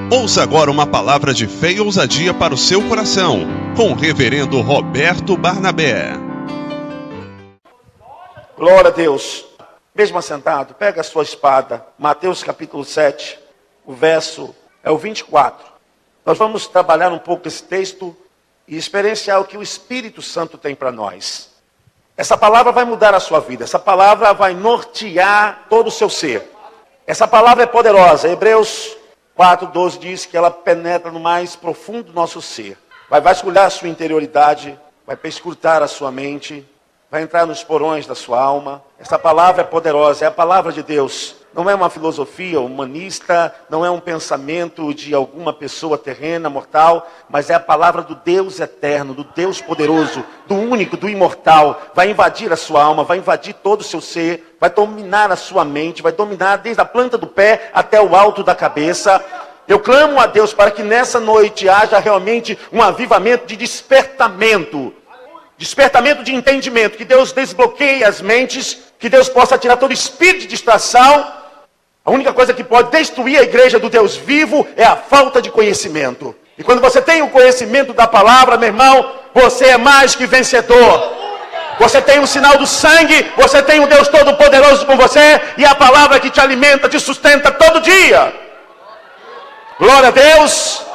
Ouça agora uma palavra de fé e ousadia para o seu coração, com o reverendo Roberto Barnabé. Glória a Deus. Mesmo assentado, pega a sua espada. Mateus capítulo 7, o verso é o 24. Nós vamos trabalhar um pouco esse texto e experienciar o que o Espírito Santo tem para nós. Essa palavra vai mudar a sua vida. Essa palavra vai nortear todo o seu ser. Essa palavra é poderosa. Hebreus 4:12 diz que ela penetra no mais profundo do nosso ser. Vai vasculhar a sua interioridade, vai perscrutar a sua mente, vai entrar nos porões da sua alma. Essa palavra é poderosa, é a palavra de Deus. Não é uma filosofia humanista, não é um pensamento de alguma pessoa terrena, mortal, mas é a palavra do Deus eterno, do Deus poderoso, do único, do imortal. Vai invadir a sua alma, vai invadir todo o seu ser, vai dominar a sua mente, vai dominar desde a planta do pé até o alto da cabeça. Eu clamo a Deus para que nessa noite haja realmente um avivamento de despertamento. Despertamento de entendimento, que Deus desbloqueie as mentes, que Deus possa tirar todo espírito de distração. A única coisa que pode destruir a igreja do Deus vivo é a falta de conhecimento. E quando você tem o conhecimento da palavra, meu irmão, você é mais que vencedor. Você tem o sinal do sangue, você tem o Deus Todo-Poderoso com você, e a palavra que te alimenta, te sustenta todo dia. Glória a Deus.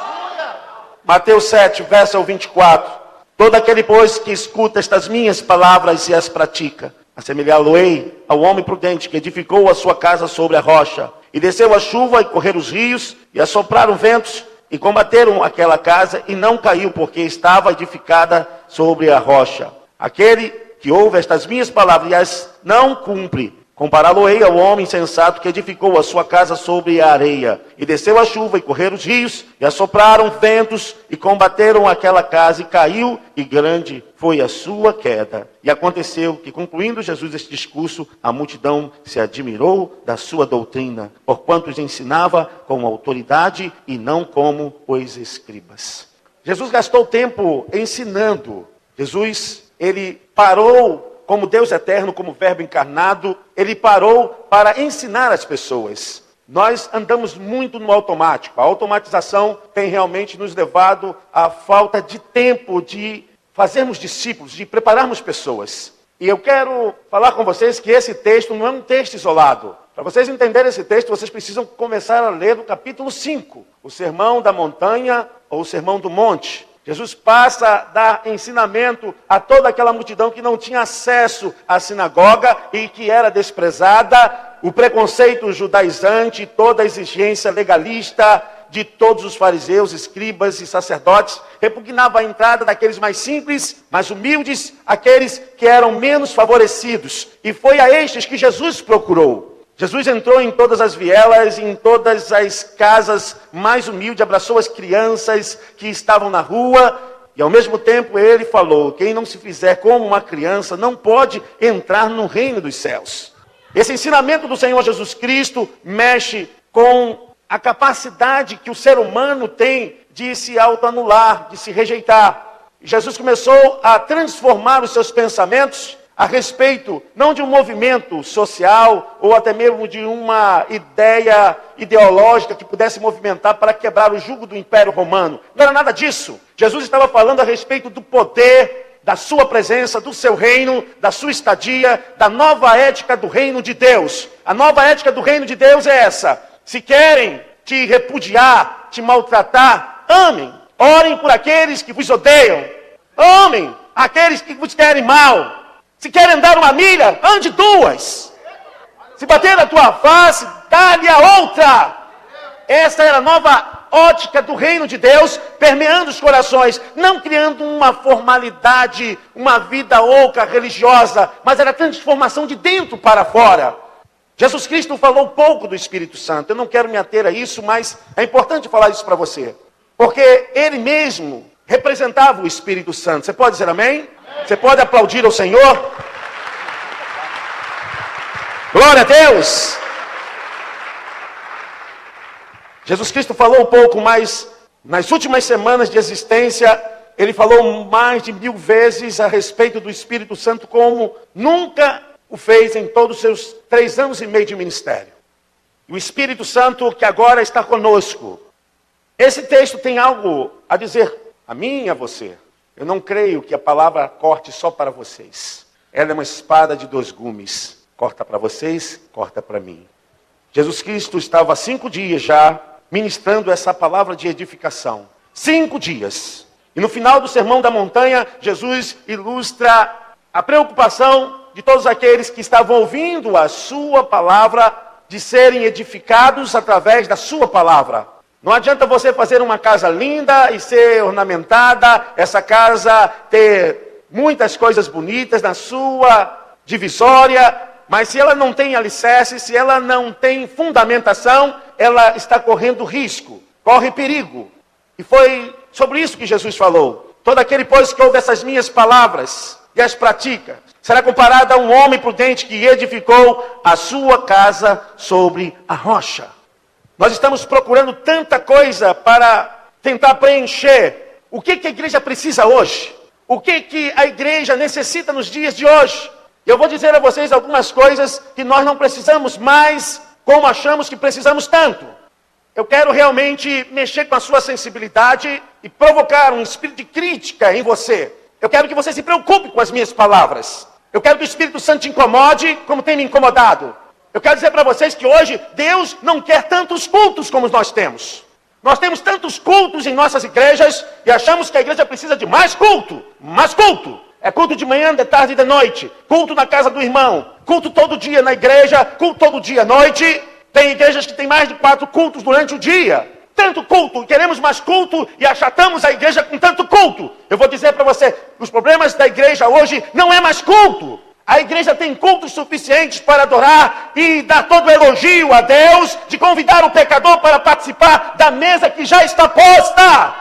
Mateus 7, verso 24. Todo aquele, pois, que escuta estas minhas palavras e as pratica, assemelhá-lo-ei ao homem prudente que edificou a sua casa sobre a rocha. E desceu a chuva e correram os rios, e assopraram ventos, e combateram aquela casa, e não caiu, porque estava edificada sobre a rocha. Aquele que ouve estas minhas palavras e as não cumpre, compará-lo-ei ao homem insensato que edificou a sua casa sobre a areia. E desceu a chuva, e correram os rios, e assopraram ventos, e combateram aquela casa, e caiu, e grande foi a sua queda. E aconteceu que, concluindo Jesus este discurso, a multidão se admirou da sua doutrina, porquanto os ensinava com autoridade e não como os escribas. Jesus gastou tempo ensinando. Jesus, ele parou como Deus eterno, como verbo encarnado, ele parou para ensinar as pessoas. Nós andamos muito no automático. A automatização tem realmente nos levado à falta de tempo de fazermos discípulos, de prepararmos pessoas. E eu quero falar com vocês que esse texto não é um texto isolado. Para vocês entenderem esse texto, vocês precisam começar a ler no capítulo 5, o Sermão da Montanha ou o Sermão do Monte. Jesus passa a dar ensinamento a toda aquela multidão que não tinha acesso à sinagoga e que era desprezada, o preconceito judaizante, toda a exigência legalista de todos os fariseus, escribas e sacerdotes, repugnava a entrada daqueles mais simples, mais humildes, aqueles que eram menos favorecidos. E foi a estes que Jesus procurou. Jesus entrou em todas as vielas, em todas as casas mais humildes, abraçou as crianças que estavam na rua, e ao mesmo tempo ele falou: quem não se fizer como uma criança não pode entrar no reino dos céus. Esse ensinamento do Senhor Jesus Cristo mexe com a capacidade que o ser humano tem de se autoanular, de se rejeitar. Jesus começou a transformar os seus pensamentos a respeito, não de um movimento social, ou até mesmo de uma ideia ideológica que pudesse movimentar para quebrar o jugo do Império Romano. Não era nada disso. Jesus estava falando a respeito do poder, da sua presença, do seu reino, da sua estadia, da nova ética do reino de Deus. A nova ética do reino de Deus é essa: se querem te repudiar, te maltratar, amem. Orem por aqueles que vos odeiam. Amem aqueles que vos querem mal. Se querem andar uma milha, ande duas. Se bater na tua face, dá-lhe a outra. Essa era a nova ótica do reino de Deus, permeando os corações, não criando uma formalidade, uma vida oca religiosa, mas era a transformação de dentro para fora. Jesus Cristo falou pouco do Espírito Santo. Eu não quero me ater a isso, mas é importante falar isso para você. Porque ele mesmo representava o Espírito Santo. Você pode dizer amém? Você pode aplaudir ao Senhor? Glória a Deus! Jesus Cristo falou um pouco mais, nas últimas semanas de existência, ele falou mais de 1000 vezes a respeito do Espírito Santo, como nunca o fez em todos os seus 3 anos e meio de ministério. E o Espírito Santo que agora está conosco, Esse texto tem algo a dizer a mim e a você. Eu não creio que a palavra corte só para vocês. Ela é uma espada de 2 gumes. Corta para vocês, corta para mim. Jesus Cristo estava há 5 dias já ministrando essa palavra de edificação. 5 dias. E no final do Sermão da Montanha, Jesus ilustra a preocupação de todos aqueles que estavam ouvindo a sua palavra, de serem edificados através da sua palavra. Não adianta você fazer uma casa linda e ser ornamentada, essa casa ter muitas coisas bonitas na sua divisória, mas se ela não tem alicerce, se ela não tem fundamentação, ela está correndo risco, corre perigo. E foi sobre isso que Jesus falou. Todo aquele, pois, que ouve essas minhas palavras e as pratica, será comparado a um homem prudente que edificou a sua casa sobre a rocha. Nós estamos procurando tanta coisa para tentar preencher. O que a igreja precisa hoje? O que a igreja necessita nos dias de hoje? Eu vou dizer a vocês algumas coisas que nós não precisamos mais, como achamos que precisamos tanto. Eu quero realmente mexer com a sua sensibilidade e provocar um espírito de crítica em você. Eu quero que você se preocupe com as minhas palavras. Eu quero que o Espírito Santo te incomode como tem me incomodado. Eu quero dizer para vocês que hoje Deus não quer tantos cultos como nós temos. Nós temos tantos cultos em nossas igrejas e achamos que a igreja precisa de mais culto. Mais culto. É culto de manhã, de tarde e de noite. Culto na casa do irmão. Culto todo dia na igreja. Culto todo dia à noite. Tem igrejas que têm mais de 4 cultos durante o dia. Tanto culto, queremos mais culto e achatamos a igreja com tanto culto. Eu vou dizer para você, os problemas da igreja hoje não é mais culto. A igreja tem cultos suficientes para adorar e dar todo o elogio a Deus, de convidar o pecador para participar da mesa que já está posta.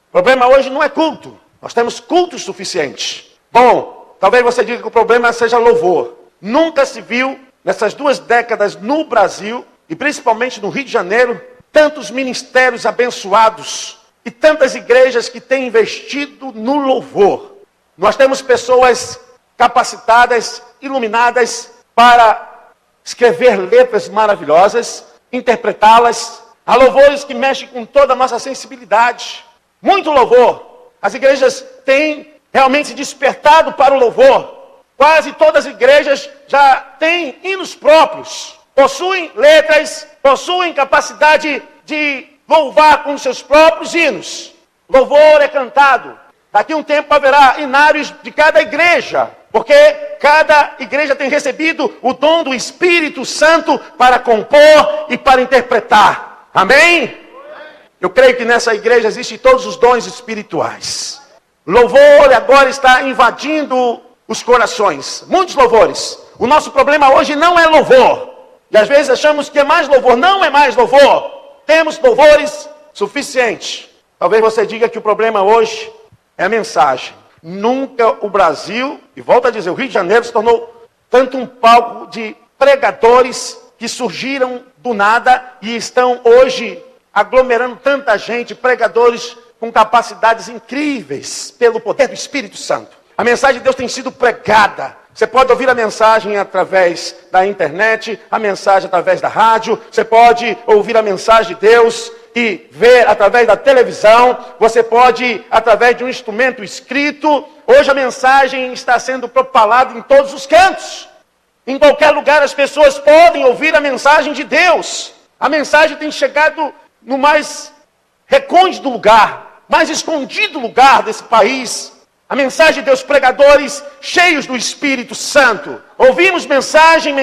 O problema hoje não é culto. Nós temos cultos suficientes. Bom, talvez você diga que o problema seja louvor. Nunca se viu, nessas 2 décadas no Brasil, e principalmente no Rio de Janeiro, tantos ministérios abençoados e tantas igrejas que têm investido no louvor. Nós temos pessoas capacitadas, iluminadas para escrever letras maravilhosas, interpretá-las. Há louvores que mexem com toda a nossa sensibilidade. Muito louvor. As igrejas têm realmente se despertado para o louvor. Quase todas as igrejas já têm hinos próprios. Possuem letras, possuem capacidade de louvar com seus próprios hinos. Louvor é cantado. Daqui a um tempo haverá hinários de cada igreja, porque cada igreja tem recebido o dom do Espírito Santo para compor e para interpretar. Amém? Eu creio que nessa igreja existem todos os dons espirituais. Louvor agora está invadindo os corações. Muitos louvores. O nosso problema hoje não é louvor. E às vezes achamos que é mais louvor. Não é mais louvor. Temos louvores suficientes. Talvez você diga que o problema hoje é a mensagem. Nunca o Brasil, e volto a dizer, o Rio de Janeiro se tornou tanto um palco de pregadores que surgiram do nada e estão hoje aglomerando tanta gente, pregadores com capacidades incríveis pelo poder do Espírito Santo. A mensagem de Deus tem sido pregada. Você pode ouvir a mensagem através da internet, a mensagem através da rádio, você pode ouvir a mensagem de Deus e ver através da televisão, você pode através de um instrumento escrito. Hoje a mensagem está sendo propalada em todos os cantos. Em qualquer lugar as pessoas podem ouvir a mensagem de Deus. A mensagem tem chegado no mais recôndito lugar, mais escondido lugar desse país. A mensagem de Deus, pregadores cheios do Espírito Santo. Ouvimos mensagens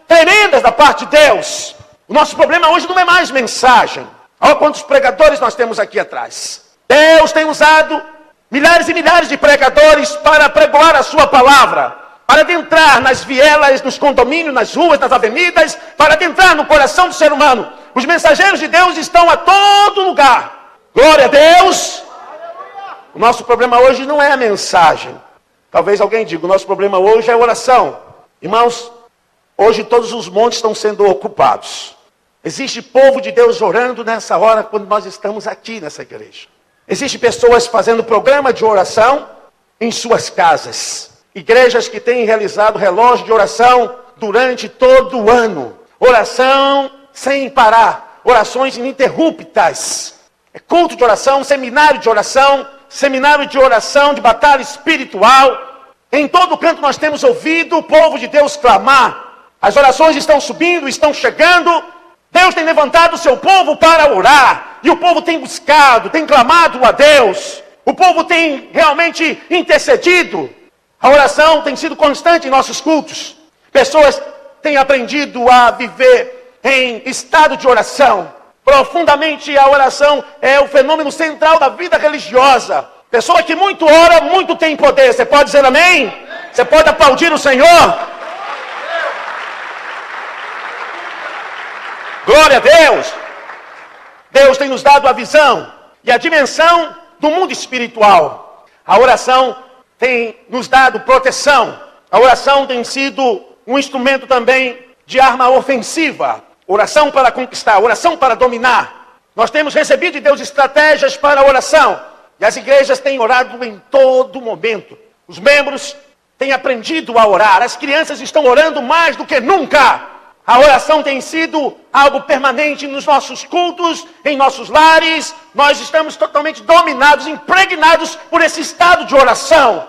tremendas da parte de Deus. O nosso problema hoje não é mais mensagem. Olha quantos pregadores nós temos aqui atrás. Deus tem usado milhares e milhares de pregadores para pregoar a sua palavra, para adentrar nas vielas, nos condomínios, nas ruas, nas avenidas, para adentrar no coração do ser humano. Os mensageiros de Deus estão a todo lugar. Glória a Deus. O nosso problema hoje não é a mensagem. Talvez alguém diga, o nosso problema hoje é a oração. Irmãos, hoje todos os montes estão sendo ocupados. Existe povo de Deus orando nessa hora quando nós estamos aqui nessa igreja. Existem pessoas fazendo programa de oração em suas casas. Igrejas que têm realizado relógio de oração durante todo o ano. Oração sem parar. orações ininterruptas. É culto de oração, seminário de oração de batalha espiritual. Em todo canto nós temos ouvido o povo de Deus clamar. As orações estão subindo, estão chegando. Deus tem levantado o seu povo para orar. E o povo tem buscado, tem clamado a Deus. O povo tem realmente intercedido. A oração tem sido constante em nossos cultos. Pessoas têm aprendido a viver em estado de oração. Profundamente a oração é o fenômeno central da vida religiosa. Pessoa que muito ora, muito tem poder. Você pode dizer amém? Você pode aplaudir o Senhor? Glória a Deus! Deus tem nos dado a visão e a dimensão do mundo espiritual. A oração tem nos dado proteção. A oração tem sido um instrumento também de arma ofensiva. Oração para conquistar, oração para dominar. Nós temos recebido de Deus estratégias para a oração. E as igrejas têm orado em todo momento. Os membros têm aprendido a orar. As crianças estão orando mais do que nunca. A oração tem sido algo permanente nos nossos cultos, em nossos lares. Nós estamos totalmente dominados, impregnados por esse estado de oração.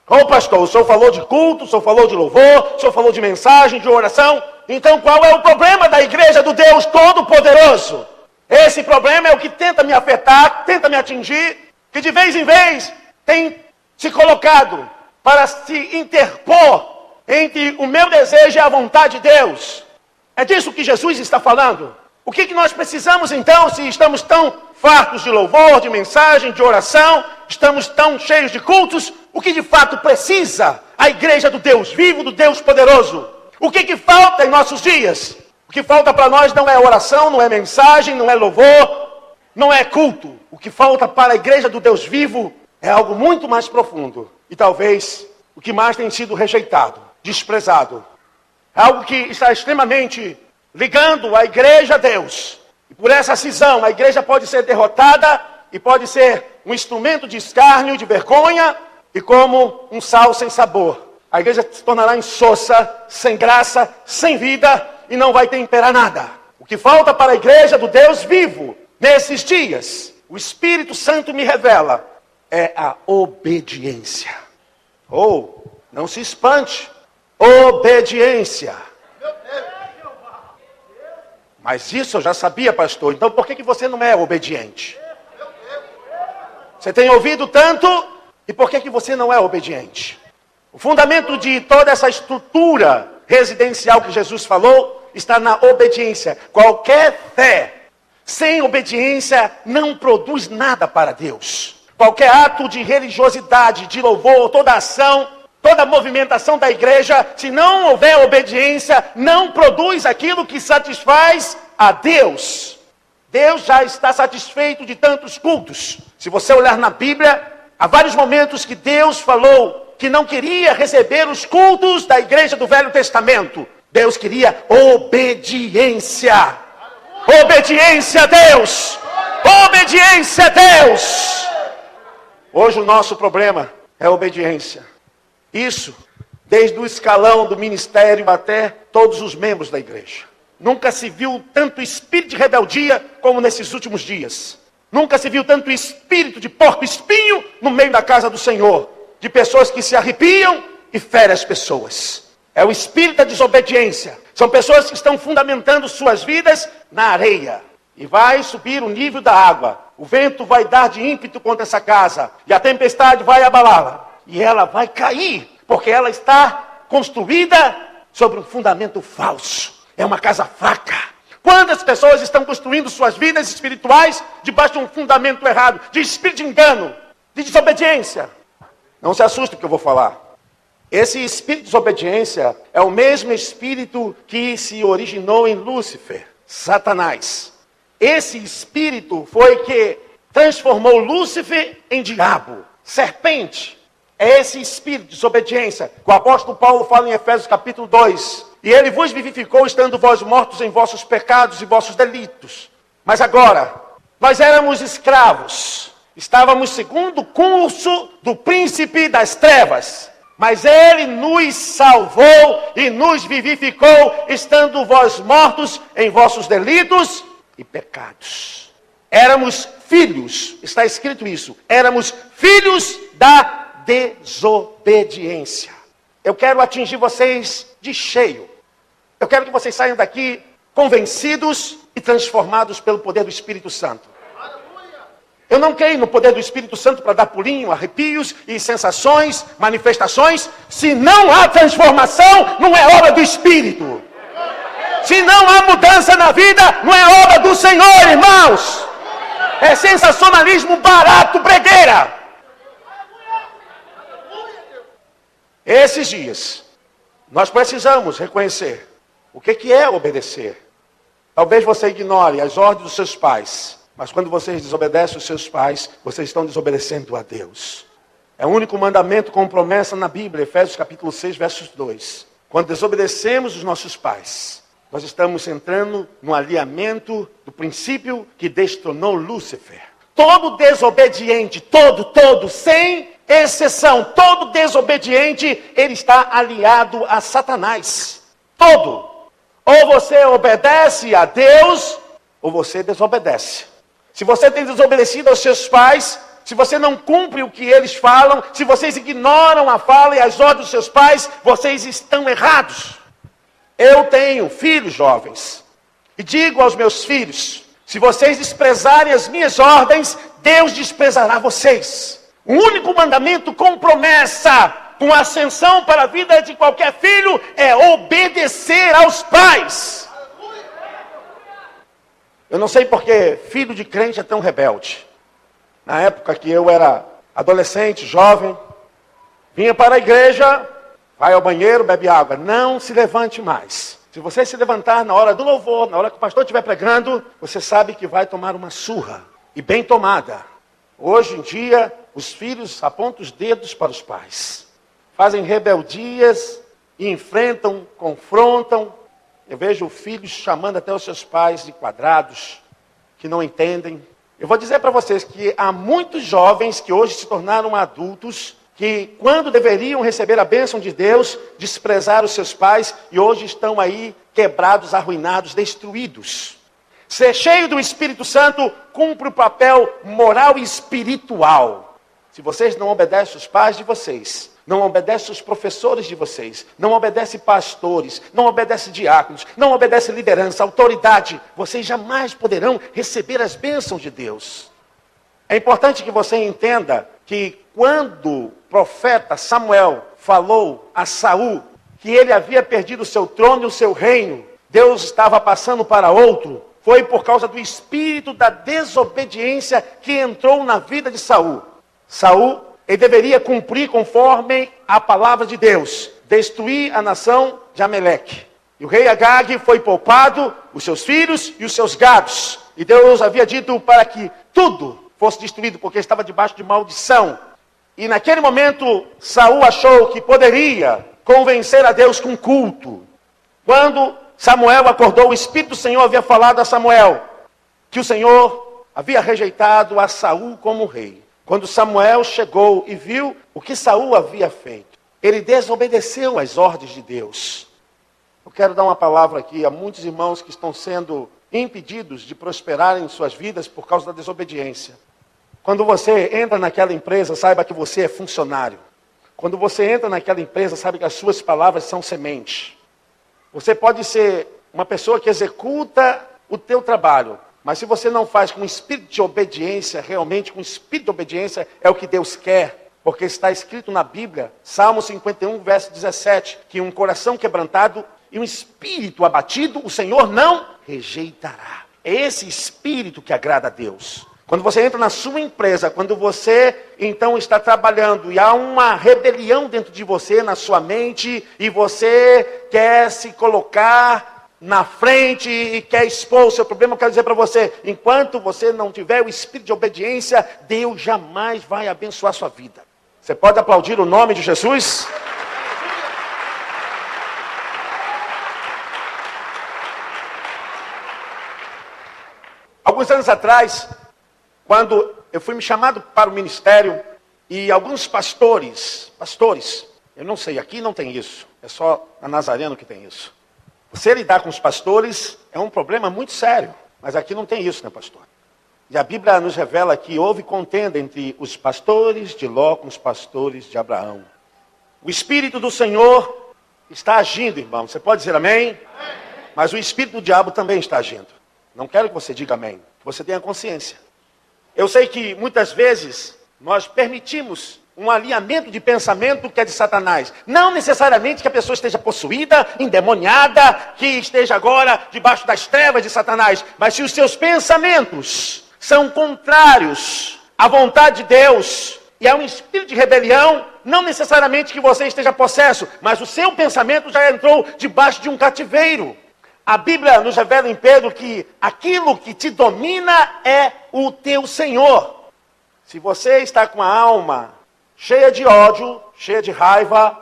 Ô pastor, o senhor falou de culto, o senhor falou de louvor, o senhor falou de mensagem, de oração. Então qual é o problema da igreja do Deus Todo-Poderoso? Esse problema é o que tenta me afetar, tenta me atingir, que de vez em vez tem se colocado para se interpor entre o meu desejo e a vontade de Deus. É disso que Jesus está falando. O que nós precisamos então, se estamos tão fartos de louvor, de mensagem, de oração, estamos tão cheios de cultos, o que de fato precisa a igreja do Deus vivo, do Deus poderoso? O que falta em nossos dias? O que falta para nós não é oração, não é mensagem, não é louvor, não é culto. O que falta para a igreja do Deus vivo é algo muito mais profundo. E talvez o que mais tem sido rejeitado, desprezado. Algo que está extremamente ligando a igreja a Deus. E por essa cisão, a igreja pode ser derrotada e pode ser um instrumento de escárnio, de vergonha, e como um sal sem sabor. A igreja se tornará insossa, sem graça, sem vida, e não vai temperar nada. O que falta para a igreja do Deus vivo, nesses dias, o Espírito Santo me revela, é a obediência. Não se espante, obediência. Mas isso eu já sabia, pastor, então por que você não é obediente? Você tem ouvido tanto, e por que você não é obediente? O fundamento de toda essa estrutura residencial que Jesus falou está na obediência. Qualquer fé sem obediência não produz nada para Deus. Qualquer ato de religiosidade, de louvor, toda ação, toda movimentação da igreja, se não houver obediência, não produz aquilo que satisfaz a Deus. Deus já está satisfeito de tantos cultos. Se você olhar na Bíblia, há vários momentos que Deus falou que não queria receber os cultos da igreja do Velho Testamento. Deus queria obediência. Obediência a Deus. Obediência a Deus. Hoje o nosso problema é obediência. Isso, desde o escalão do ministério até todos os membros da igreja. Nunca se viu tanto espírito de rebeldia como nesses últimos dias. Nunca se viu tanto espírito de porco-espinho no meio da casa do Senhor. De pessoas que se arrepiam e ferem as pessoas. É o espírito da desobediência. São pessoas que estão fundamentando suas vidas na areia. E vai subir o nível da água. O vento vai dar de ímpeto contra essa casa. E a tempestade vai abalá-la. E ela vai cair. Porque ela está construída sobre um fundamento falso. É uma casa fraca. Quantas pessoas estão construindo suas vidas espirituais debaixo de um fundamento errado, de espírito de engano, de desobediência? Não se assuste com o que eu vou falar. Esse espírito de desobediência é o mesmo espírito que se originou em Lúcifer, Satanás. Esse espírito foi que transformou Lúcifer em diabo, serpente. É esse espírito de desobediência que o apóstolo Paulo fala em Efésios capítulo 2. E ele vos vivificou, estando vós mortos em vossos pecados e vossos delitos. Mas agora, nós éramos escravos. Estávamos segundo o curso do príncipe das trevas. Mas ele nos salvou e nos vivificou, estando vós mortos em vossos delitos e pecados. Éramos filhos, está escrito isso, éramos filhos da desobediência. Eu quero atingir vocês de cheio. Eu quero que vocês saiam daqui convencidos e transformados pelo poder do Espírito Santo. Eu não creio no poder do Espírito Santo para dar pulinho, arrepios e sensações, manifestações. Se não há transformação, não é obra do Espírito. Se não há mudança na vida, não é obra do Senhor, irmãos. É sensacionalismo barato, bregueira. Esses dias, nós precisamos reconhecer o que é obedecer. Talvez você ignore as ordens dos seus pais, mas quando vocês desobedecem os seus pais, vocês estão desobedecendo a Deus. É o único mandamento com promessa na Bíblia, Efésios capítulo 6, versos 2. Quando desobedecemos os nossos pais, nós estamos entrando no alinhamento do princípio que destronou Lúcifer. Todo desobediente, todo, sem exceção, todo desobediente, ele está aliado a Satanás. Todo. Ou você obedece a Deus, ou você desobedece. Se você tem desobedecido aos seus pais, se você não cumpre o que eles falam, se vocês ignoram a fala e as ordens dos seus pais, vocês estão errados. Eu tenho filhos jovens, e digo aos meus filhos, se vocês desprezarem as minhas ordens, Deus desprezará vocês. O único mandamento com promessa, com ascensão para a vida de qualquer filho, é obedecer aos pais. Eu não sei porque filho de crente é tão rebelde. Na época que eu era adolescente, jovem, vinha para a igreja, vai ao banheiro, bebe água. Não se levante mais. Se você se levantar na hora do louvor, na hora que o pastor estiver pregando, você sabe que vai tomar uma surra. E bem tomada. Hoje em dia, os filhos apontam os dedos para os pais. Fazem rebeldias e enfrentam, confrontam. Eu vejo filhos chamando até os seus pais de quadrados, que não entendem. Eu vou dizer para vocês que há muitos jovens que hoje se tornaram adultos, que quando deveriam receber a bênção de Deus, desprezaram os seus pais e hoje estão aí quebrados, arruinados, destruídos. Ser cheio do Espírito Santo cumpre o papel moral e espiritual. Se vocês não obedecem os pais de vocês, não obedecem os professores de vocês, não obedecem pastores, não obedecem diáconos, não obedecem liderança, autoridade, vocês jamais poderão receber as bênçãos de Deus. É importante que você entenda que quando o profeta Samuel falou a Saul que ele havia perdido o seu trono e o seu reino, Deus estava passando para outro, foi por causa do espírito da desobediência que entrou na vida de Saul. Saul, ele deveria cumprir conforme a palavra de Deus, destruir a nação de Ameleque. E o rei Agag foi poupado, os seus filhos e os seus gados. E Deus havia dito para que tudo fosse destruído, porque estava debaixo de maldição. E naquele momento, Saul achou que poderia convencer a Deus com culto. Quando Samuel acordou, o Espírito do Senhor havia falado a Samuel que o Senhor havia rejeitado a Saul como rei. Quando Samuel chegou e viu o que Saul havia feito, ele desobedeceu às ordens de Deus. Eu quero dar uma palavra aqui a muitos irmãos que estão sendo impedidos de prosperarem em suas vidas por causa da desobediência. Quando você entra naquela empresa, saiba que você é funcionário. Quando você entra naquela empresa, saiba que as suas palavras são semente. Você pode ser uma pessoa que executa o teu trabalho, mas se você não faz com espírito de obediência, realmente com espírito de obediência, é o que Deus quer. Porque está escrito na Bíblia, Salmo 51, verso 17, que um coração quebrantado e um espírito abatido, o Senhor não rejeitará. É esse espírito que agrada a Deus. Quando você entra na sua empresa, quando você então está trabalhando e há uma rebelião dentro de você, na sua mente, e você quer se colocar na frente e quer expor o seu problema, eu quero dizer para você, enquanto você não tiver o espírito de obediência, Deus jamais vai abençoar a sua vida. Você pode aplaudir o nome de Jesus? Alguns anos atrás, quando eu fui me chamado para o ministério, e alguns pastores, eu não sei, aqui não tem isso, é só a Nazareno que tem isso. Você lidar com os pastores é um problema muito sério. Mas aqui não tem isso, né, pastor? E a Bíblia nos revela que houve contenda entre os pastores de Ló com os pastores de Abraão. O Espírito do Senhor está agindo, irmão. Você pode dizer amém? Amém. Mas o Espírito do diabo também está agindo. Não quero que você diga amém. Que você tenha consciência. Eu sei que muitas vezes nós permitimos um alinhamento de pensamento que é de Satanás. Não necessariamente que a pessoa esteja possuída, endemoniada, que esteja agora debaixo das trevas de Satanás. Mas se os seus pensamentos são contrários à vontade de Deus e há um espírito de rebelião, não necessariamente que você esteja possesso, mas o seu pensamento já entrou debaixo de um cativeiro. A Bíblia nos revela em Pedro que aquilo que te domina é o teu Senhor. Se você está com a alma cheia de ódio, cheia de raiva,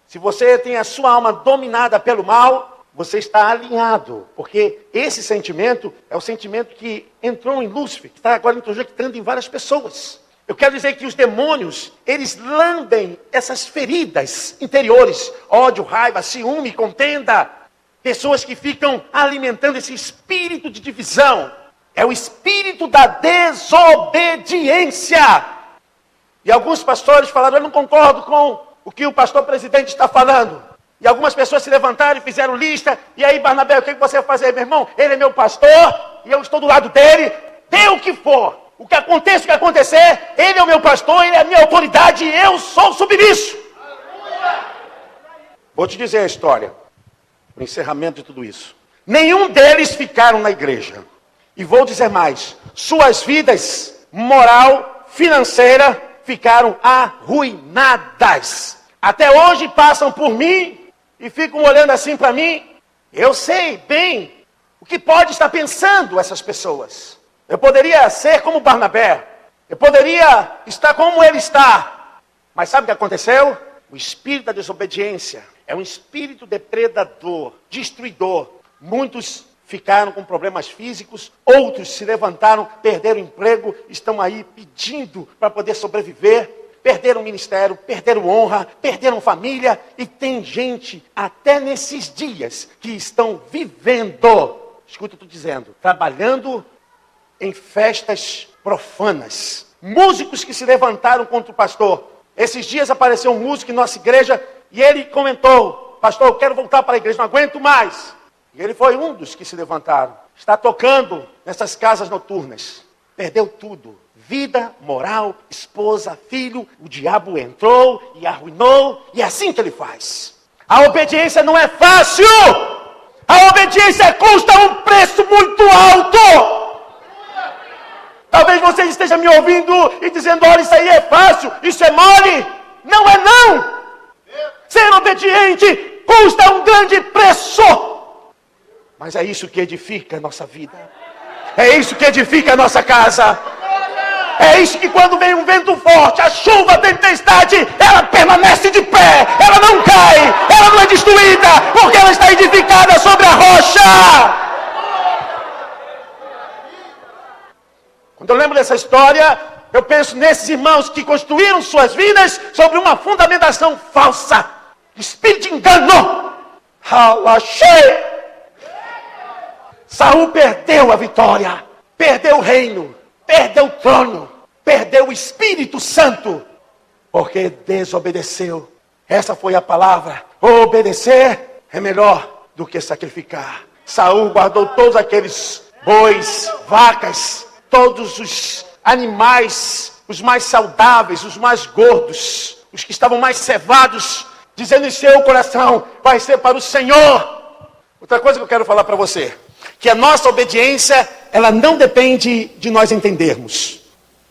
se você tem a sua alma dominada pelo mal, você está alinhado. Porque esse sentimento é o sentimento que entrou em Lúcifer, que está agora introjectando em várias pessoas. Eu quero dizer que os demônios, eles lambem essas feridas interiores, ódio, raiva, ciúme, contenda. Pessoas que ficam alimentando esse espírito de divisão. É o espírito da desobediência. E alguns pastores falaram, eu não concordo com o que o pastor presidente está falando. E algumas pessoas se levantaram e fizeram lista. E aí, Barnabé, o que você vai fazer, meu irmão? Ele é meu pastor e eu estou do lado dele. Dê o que for. O que aconteça, o que acontecer, ele é o meu pastor, ele é a minha autoridade e eu sou submisso. Vou te dizer a história. O encerramento de tudo isso. Nenhum deles ficaram na igreja. E vou dizer mais. Suas vidas, moral, financeira, ficaram arruinadas. Até hoje passam por mim e ficam olhando assim para mim. Eu sei bem o que pode estar pensando essas pessoas. Eu poderia ser como Barnabé. Eu poderia estar como ele está. Mas sabe o que aconteceu? O espírito da desobediência é um espírito depredador, destruidor. Muitos ficaram com problemas físicos, outros se levantaram, perderam emprego, estão aí pedindo para poder sobreviver, perderam ministério, perderam honra, perderam família, e tem gente até nesses dias que estão vivendo, escuta o que eu estou dizendo, trabalhando em festas profanas. Músicos que se levantaram contra o pastor. Esses dias apareceu um músico em nossa igreja e ele comentou, pastor, eu quero voltar para a igreja, não aguento mais. E ele foi um dos que se levantaram. Está tocando nessas casas noturnas. Perdeu tudo. Vida, moral, esposa, filho. O diabo entrou e arruinou. E é assim que ele faz. A obediência não é fácil. A obediência custa um preço muito alto. Talvez você esteja me ouvindo e dizendo, olha, isso aí é fácil, isso é mole. Não é não. Ser obediente custa um grande preço. Mas é isso que edifica a nossa vida. É isso que edifica a nossa casa. É isso que quando vem um vento forte, a chuva, a tempestade, ela permanece de pé. Ela não cai, ela não é destruída, porque ela está edificada sobre a rocha. Quando eu lembro dessa história, eu penso nesses irmãos que construíram suas vidas sobre uma fundamentação falsa. Espírito de engano. Halachei. Saul perdeu a vitória, perdeu o reino, perdeu o trono, perdeu o Espírito Santo, porque desobedeceu. Essa foi a palavra. Obedecer é melhor do que sacrificar. Saul guardou todos aqueles bois, vacas, todos os animais, os mais saudáveis, os mais gordos, os que estavam mais cevados, dizendo em seu coração, vai ser para o Senhor. Outra coisa que eu quero falar para você, que a nossa obediência, ela não depende de nós entendermos.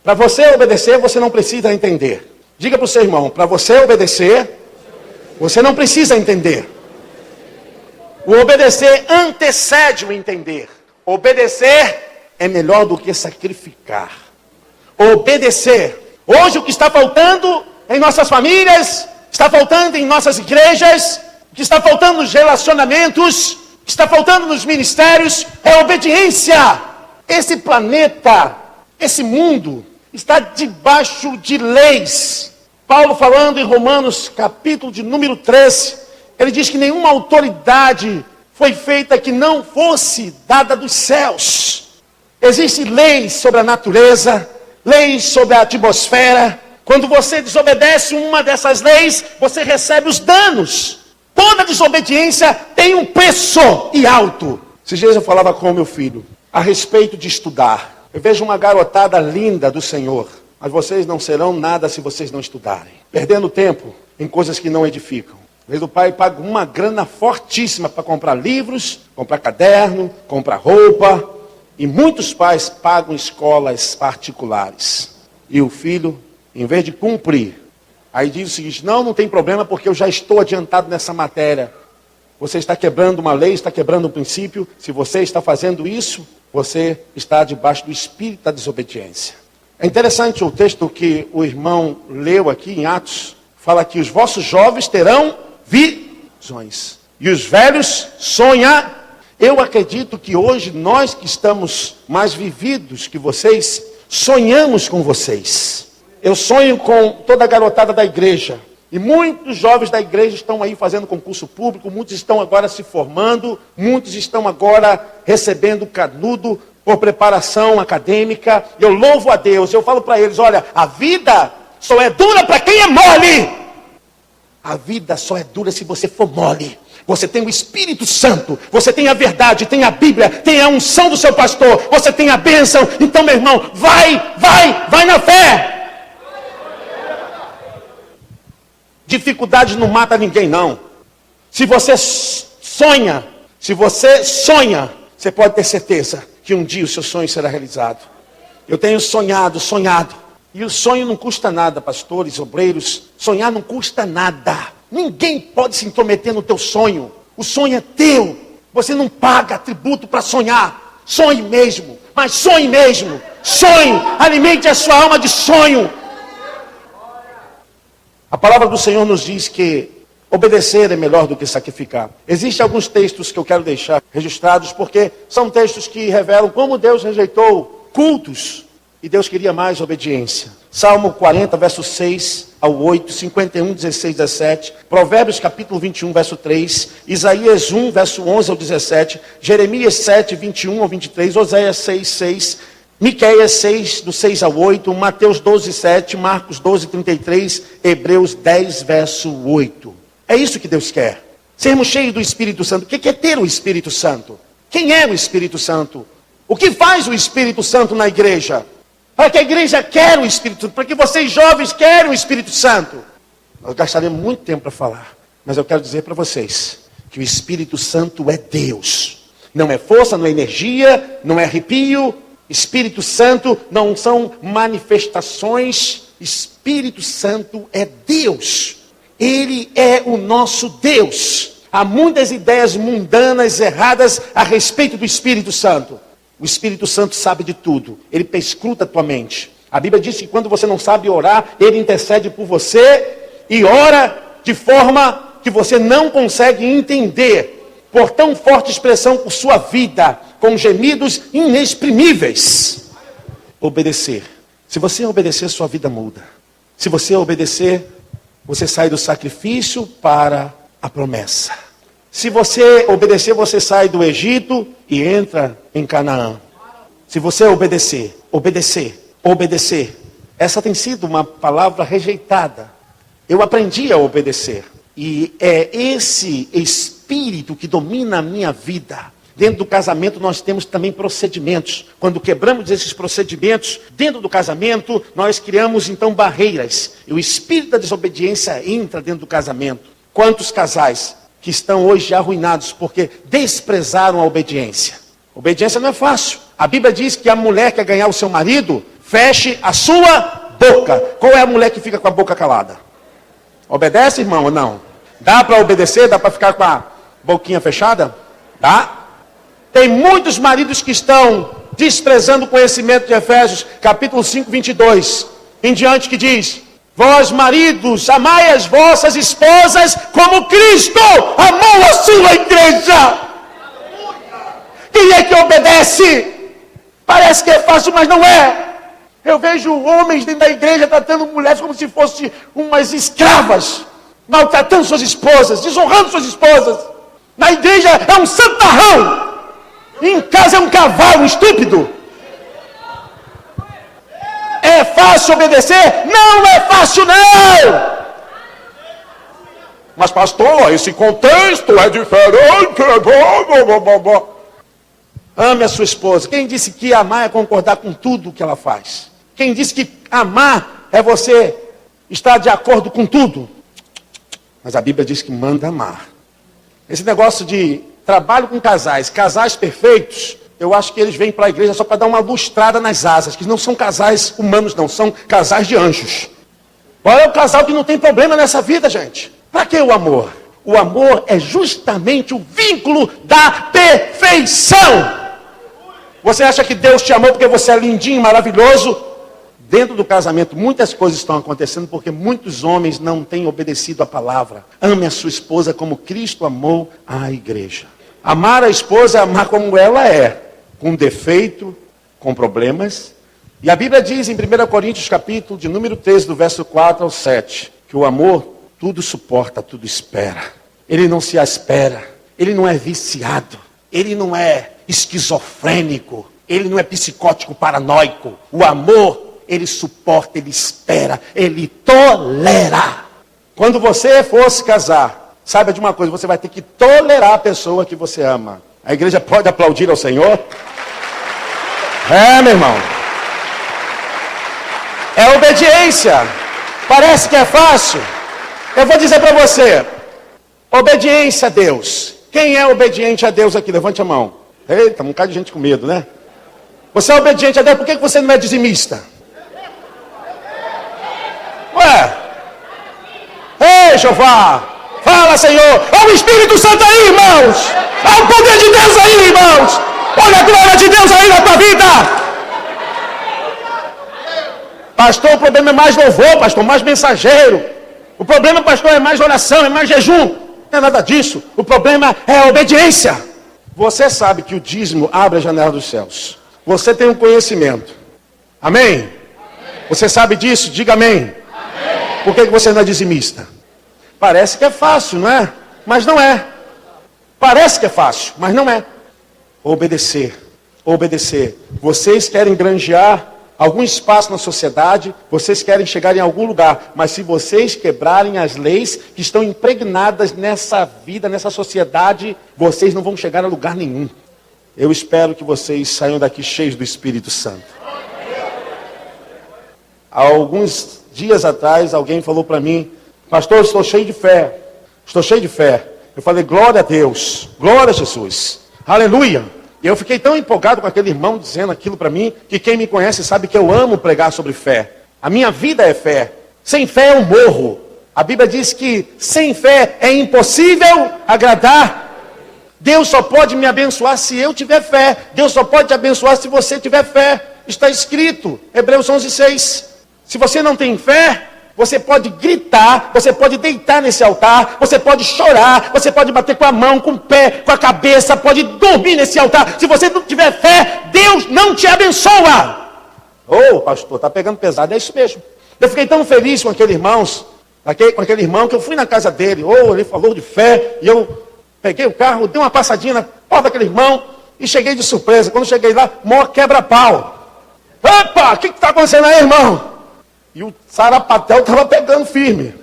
Para você obedecer, você não precisa entender. Diga para o seu irmão, para você obedecer, você não precisa entender. O obedecer antecede o entender. Obedecer é melhor do que sacrificar. Obedecer. Hoje o que está faltando em nossas famílias, está faltando em nossas igrejas, o que está faltando nos relacionamentos, o que está faltando nos ministérios, é obediência. Esse planeta, esse mundo, está debaixo de leis. Paulo falando em Romanos, capítulo de número 13, ele diz que nenhuma autoridade foi feita que não fosse dada dos céus. Existem leis sobre a natureza, leis sobre a atmosfera. Quando você desobedece uma dessas leis, você recebe os danos. Toda desobediência tem um preço e alto. Esses dias eu falava com o meu filho a respeito de estudar. Eu vejo uma garotada linda do Senhor, mas vocês não serão nada se vocês não estudarem. Perdendo tempo em coisas que não edificam. Às vezes o pai paga uma grana fortíssima para comprar livros, comprar caderno, comprar roupa. E muitos pais pagam escolas particulares. E o filho, em vez de cumprir, aí diz o seguinte: não tem problema porque eu já estou adiantado nessa matéria. Você está quebrando uma lei, está quebrando um princípio. Se você está fazendo isso, você está debaixo do espírito da desobediência. É interessante o texto que o irmão leu aqui em Atos. Fala que os vossos jovens terão visões e os velhos sonharão. Eu acredito que hoje nós que estamos mais vividos que vocês, sonhamos com vocês. Eu sonho com toda a garotada da igreja. E muitos jovens da igreja estão aí fazendo concurso público, muitos estão agora se formando, muitos estão agora recebendo canudo por preparação acadêmica. Eu louvo a Deus, eu falo para eles: olha, a vida só é dura para quem é mole. A vida só é dura se você for mole. Você tem o Espírito Santo, você tem a verdade, tem a Bíblia, tem a unção do seu pastor, você tem a bênção. Então, meu irmão, vai na fé. Dificuldade não mata ninguém, não. Se você sonha, você pode ter certeza que um dia o seu sonho será realizado. Eu tenho sonhado. E o sonho não custa nada, pastores, obreiros. Sonhar não custa nada. Ninguém pode se intrometer no teu sonho. O sonho é teu. Você não paga tributo para sonhar. Sonhe mesmo. Mas sonhe mesmo. Sonhe. Alimente a sua alma de sonho. A palavra do Senhor nos diz que obedecer é melhor do que sacrificar. Existem alguns textos que eu quero deixar registrados, porque são textos que revelam como Deus rejeitou cultos e Deus queria mais obediência. Salmo 40, verso 6 ao 8, 51, 16, 17, Provérbios capítulo 21, verso 3, Isaías 1, verso 11 ao 17, Jeremias 7, 21 ao 23, Oséias 6, 6, Miqueias 6, do 6 ao 8, Mateus 12, 7, Marcos 12, 33, Hebreus 10, verso 8. É isso que Deus quer. Sermos cheios do Espírito Santo. O que é ter o Espírito Santo? Quem é o Espírito Santo? O que faz o Espírito Santo na igreja? Para que a igreja quer o Espírito Santo, para que vocês jovens querem o Espírito Santo. Nós gastaremos muito tempo para falar, mas eu quero dizer para vocês que o Espírito Santo é Deus. Não é força, não é energia, não é arrepio. Espírito Santo não são manifestações. Espírito Santo é Deus. Ele é o nosso Deus. Há muitas ideias mundanas, erradas a respeito do Espírito Santo. O Espírito Santo sabe de tudo. Ele perscruta a tua mente. A Bíblia diz que quando você não sabe orar, ele intercede por você e ora de forma que você não consegue entender, por tão forte expressão por sua vida, com gemidos inexprimíveis. Obedecer. Se você obedecer, sua vida muda. Se você obedecer, você sai do sacrifício para a promessa. Se você obedecer, você sai do Egito e entra em Canaã. Se você obedecer. Essa tem sido uma palavra rejeitada. Eu aprendi a obedecer. E é esse espírito que domina a minha vida. Dentro do casamento nós temos também procedimentos. Quando quebramos esses procedimentos, dentro do casamento, nós criamos então barreiras. E o espírito da desobediência entra dentro do casamento. Quantos casais que estão hoje arruinados porque desprezaram a obediência? Obediência não é fácil. A Bíblia diz que a mulher que quer ganhar o seu marido, feche a sua boca. Qual é a mulher que fica com a boca calada? Obedece, irmão, ou não? Dá para obedecer? Dá para ficar com a boquinha fechada? Dá? Tem muitos maridos que estão desprezando o conhecimento de Efésios, capítulo 5, 22, em diante, que diz: vós, maridos, amai as vossas esposas como Cristo amou a sua igreja. Quem é que obedece? Parece que é fácil, mas não é. Eu vejo homens dentro da igreja tratando mulheres como se fossem umas escravas, maltratando suas esposas, desonrando suas esposas. Na igreja é um santarrão. Em casa é um cavalo estúpido. fácil obedecer? Não é fácil, não! Mas pastor, esse contexto é diferente. Ame a sua esposa. Quem disse que amar é concordar com tudo que ela faz? Quem disse que amar é você estar de acordo com tudo? Mas a Bíblia diz que manda amar. Esse negócio de trabalho com casais perfeitos, eu acho que eles vêm para a igreja só para dar uma lustrada nas asas, que não são casais humanos não, são casais de anjos. Olha o casal que não tem problema nessa vida, gente. Para que o amor? O amor é justamente o vínculo da perfeição. Você acha que Deus te amou porque você é lindinho, maravilhoso? Dentro do casamento, muitas coisas estão acontecendo porque muitos homens não têm obedecido a palavra. Ame a sua esposa como Cristo amou a igreja. Amar a esposa é amar como ela é, com defeito, com problemas. E a Bíblia diz em 1 Coríntios, capítulo de número 13, do verso 4 ao 7, que o amor tudo suporta, tudo espera. Ele não se espera, ele não é viciado, ele não é esquizofrênico, ele não é psicótico paranoico. O amor, ele suporta, ele espera, ele tolera. Quando você for se casar, saiba de uma coisa, você vai ter que tolerar a pessoa que você ama. A igreja pode aplaudir ao Senhor? É, meu irmão. É obediência. Parece que é fácil. Eu vou dizer para você, obediência a Deus. Quem é obediente a Deus aqui? Levante a mão. Eita, um bocado de gente com medo, né? Você é obediente a Deus, por que você não é dizimista? Ué? Ei, Jeová! Fala, Senhor! Olha o Espírito Santo aí, irmãos! Olha o poder de Deus aí, irmãos! Olha a glória de Deus aí na tua vida! Pastor, o problema é mais louvor, pastor, mais mensageiro. O problema, pastor, é mais oração, é mais jejum. Não é nada disso. O problema é a obediência. Você sabe que o dízimo abre a janela dos céus. Você tem um conhecimento. Amém? Você sabe disso? Diga amém. Por que você não é dizimista? Parece que é fácil, não é? Mas não é. Parece que é fácil, mas não é. Obedecer. Obedecer. Vocês querem granjear algum espaço na sociedade, vocês querem chegar em algum lugar, mas se vocês quebrarem as leis que estão impregnadas nessa vida, nessa sociedade, vocês não vão chegar a lugar nenhum. Eu espero que vocês saiam daqui cheios do Espírito Santo. Há alguns dias atrás, alguém falou para mim, pastor, estou cheio de fé. Estou cheio de fé. Eu falei, glória a Deus, glória a Jesus, aleluia. E eu fiquei tão empolgado com aquele irmão dizendo aquilo para mim, que quem me conhece sabe que eu amo pregar sobre fé. A minha vida é fé. Sem fé eu morro. A Bíblia diz que sem fé é impossível agradar. Deus só pode me abençoar se eu tiver fé. Deus só pode te abençoar se você tiver fé. Está escrito, Hebreus 11:6. Se você não tem fé, você pode gritar, você pode deitar nesse altar, você pode chorar, você pode bater com a mão, com o pé, com a cabeça, pode dormir nesse altar. Se você não tiver fé, Deus não te abençoa. Ô, pastor, está pegando pesado, é isso mesmo. Eu fiquei tão feliz com aquele irmão, que eu fui na casa dele. Ele falou de fé, e eu peguei o carro, dei uma passadinha na porta daquele irmão, e cheguei de surpresa. Quando cheguei lá, mó quebra-pau. Opa, o que está acontecendo aí, irmão? E o sarapatel estava pegando firme.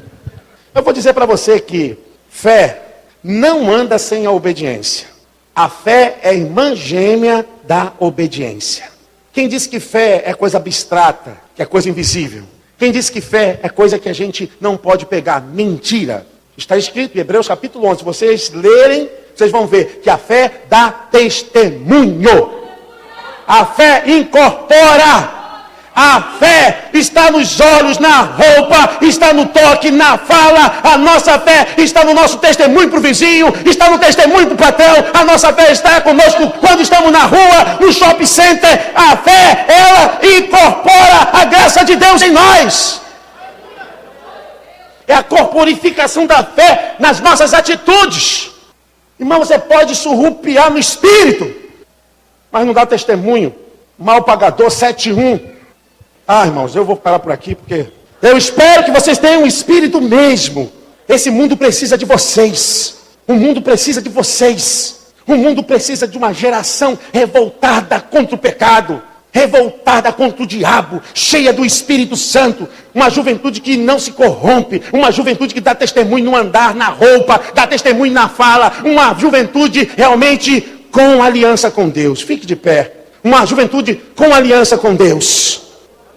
Eu vou dizer para você que fé não anda sem a obediência. A fé é irmã gêmea da obediência. Quem disse que fé é coisa abstrata, que é coisa invisível? Quem disse que fé é coisa que a gente não pode pegar? Mentira. Está escrito em Hebreus capítulo 11. Se vocês lerem, vocês vão ver que a fé dá testemunho. A fé incorpora. A fé está nos olhos, na roupa, está no toque, na fala. A nossa fé está no nosso testemunho para o vizinho, está no testemunho para o patrão. A nossa fé está conosco quando estamos na rua, no shopping center. A fé, ela incorpora a graça de Deus em nós. É a corporificação da fé nas nossas atitudes. Irmão, você pode surrupiar no espírito, mas não dá testemunho. Mal pagador 7:1. Irmãos, eu vou parar por aqui porque eu espero que vocês tenham um espírito mesmo. Esse mundo precisa de vocês. O mundo precisa de vocês. O mundo precisa de uma geração revoltada contra o pecado. revoltada contra o diabo, cheia do Espírito Santo, uma juventude que não se corrompe, uma juventude que dá testemunho no andar, na roupa, dá testemunho na fala, uma juventude realmente com aliança com Deus. Fique de pé. Uma juventude com aliança com Deus,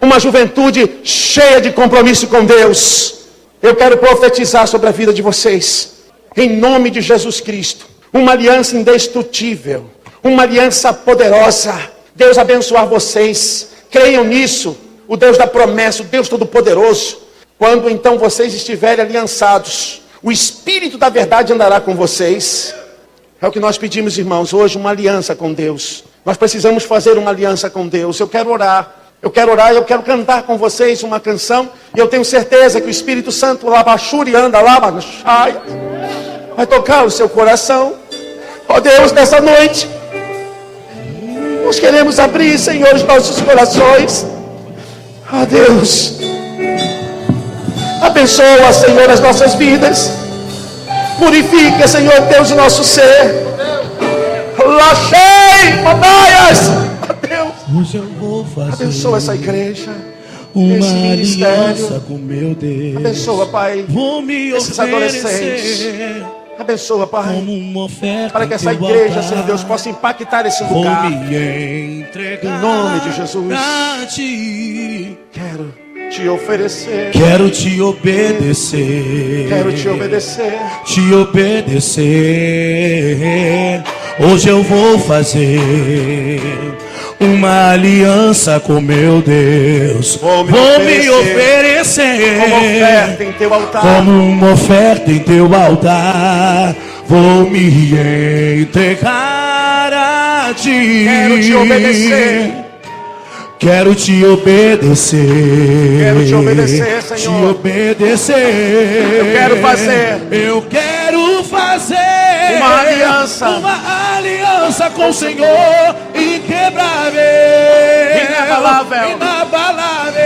uma juventude cheia de compromisso com Deus. Eu quero profetizar sobre a vida de vocês, em nome de Jesus Cristo, uma aliança indestrutível, uma aliança poderosa. Deus abençoar vocês, creiam nisso, o Deus da promessa, o Deus Todo-Poderoso. Quando então vocês estiverem aliançados, o Espírito da verdade andará com vocês. É o que nós pedimos, irmãos, hoje, uma aliança com Deus. Nós precisamos fazer uma aliança com Deus. Eu quero orar, eu quero cantar com vocês uma canção, e eu tenho certeza que o Espírito Santo, Labachuri, anda lá, vai tocar o seu coração. Ó Deus, nessa noite, nós queremos abrir, Senhor, os nossos corações. Ó Deus, abençoa, Senhor, as nossas vidas. Purifica, Senhor Deus, o nosso ser. Lachei, Manaias. Ó Deus, hoje eu vou fazer abençoa essa igreja, uma esse ministério. aliança com meu Deus. Abençoa, Pai, Vou me esses adolescentes. oferecer Abençoa, Pai, como uma oferta para que essa em teu igreja, altar. Senhor Deus, possa impactar esse Vou lugar. me entregar Em nome de Jesus. a ti. Quero te oferecer, Quero te obedecer. quero te obedecer. Te obedecer. Hoje eu vou fazer uma aliança com meu Deus. Vou me oferecer Como oferta em teu altar. como uma oferta em teu altar. Vou me entregar a ti. Quero te obedecer. Quero te obedecer. Quero te obedecer, Te Senhor. obedecer. Eu quero fazer. Eu quero fazer Uma aliança. Uma aliança com o Senhor inquebrável. Inabalável. Inabalável.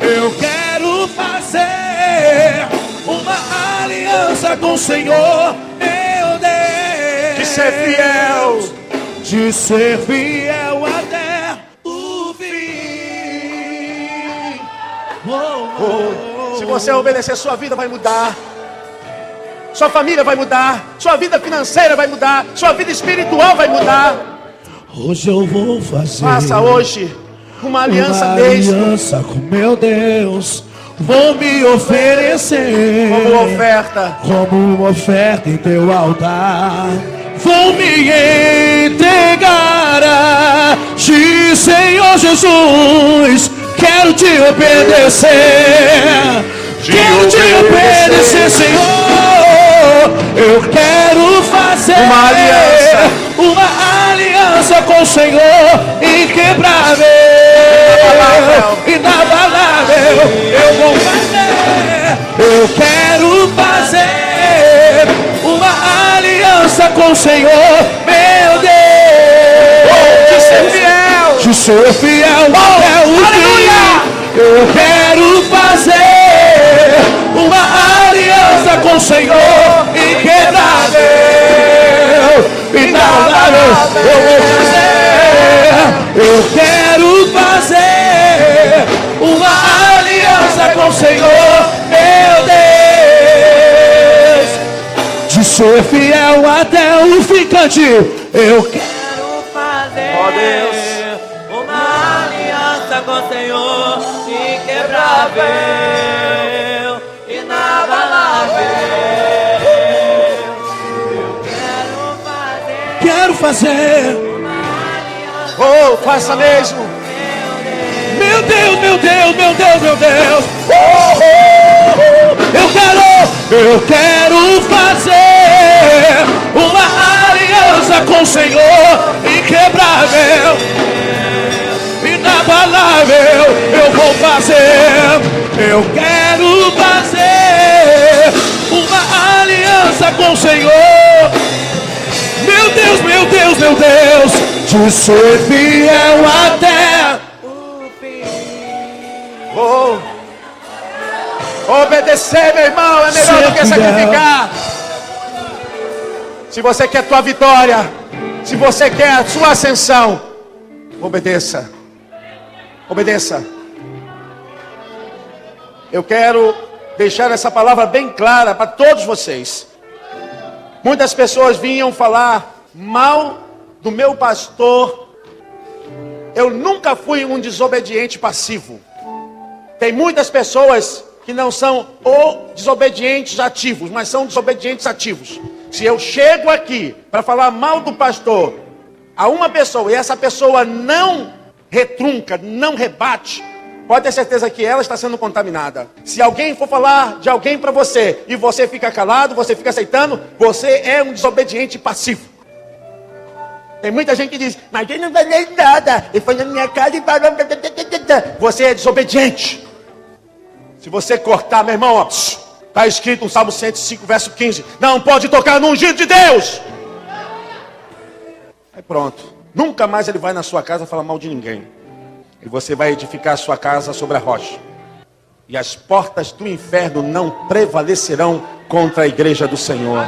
Eu quero fazer uma aliança com o Senhor, meu Deus. De ser fiel. De ser fiel até o fim. Se você obedecer, sua vida vai mudar. Sua família vai mudar. Sua vida financeira vai mudar. Sua vida espiritual vai mudar. Hoje eu vou fazer Faça hoje uma aliança uma mesmo. aliança com meu Deus. Vou me oferecer Como oferta. como uma oferta em teu altar. Vou me entregar a ti, Senhor Jesus. Quero te obedecer. Quero te obedecer, Senhor. Eu quero fazer uma aliança com o Senhor inquebrável, inabalável. Eu vou fazer. Eu quero fazer uma aliança com o Senhor, meu Deus. De ser fiel. De ser fiel até o fim. Eu quero fazer uma aliança com o Senhor inquebrável, inabalável. Eu vou fazer. Eu quero fazer uma aliança com o Senhor, meu Deus. De ser fiel até o fim, cante. Eu quero fazer Ó Deus. uma aliança com o Senhor inquebrável, inabalável. Eu quero fazer Oh, faça mesmo. meu Deus, meu Deus, meu Deus, meu Deus. Eu quero fazer uma aliança com o Senhor inquebrável, inabalável. Eu vou fazer. Eu quero fazer uma aliança com o Senhor. Meu Deus, meu Deus, meu Deus. De ser fiel até Oh. Obedecer, meu irmão, é melhor do que Ser fiel. sacrificar. Se você quer tua vitória, se você quer a sua ascensão, Obedeça. Obedeça. Eu quero deixar essa palavra bem clara para todos vocês. Muitas pessoas vinham falar mal do meu pastor. Eu nunca fui um desobediente passivo. Tem muitas pessoas que não são desobedientes ativos, mas são desobedientes ativos. Se eu chego aqui para falar mal do pastor a uma pessoa e essa pessoa não retrunca, não rebate, pode ter certeza que ela está sendo contaminada. Se alguém for falar de alguém para você e você fica calado, você fica aceitando, você é um desobediente passivo. Tem muita gente que diz, mas eu não falei nada, ele foi na minha casa e falou. Você é desobediente. Se você cortar, meu irmão, está escrito no Salmo 105, verso 15, não pode tocar no ungido de Deus. Aí pronto, nunca mais ele vai na sua casa falar mal de ninguém. E você vai edificar a sua casa sobre a rocha. E as portas do inferno não prevalecerão contra a igreja do Senhor.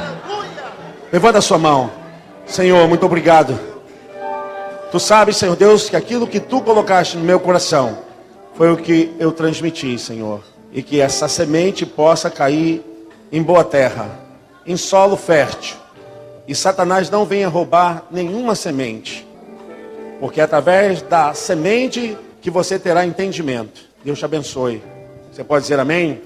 Levanta a sua mão. Senhor, muito obrigado. Tu sabes, Senhor Deus, que aquilo que tu colocaste no meu coração foi o que eu transmiti, Senhor. E que essa semente possa cair em boa terra, em solo fértil. E Satanás não venha roubar nenhuma semente. Porque é através da semente que você terá entendimento. Deus te abençoe. Você pode dizer amém?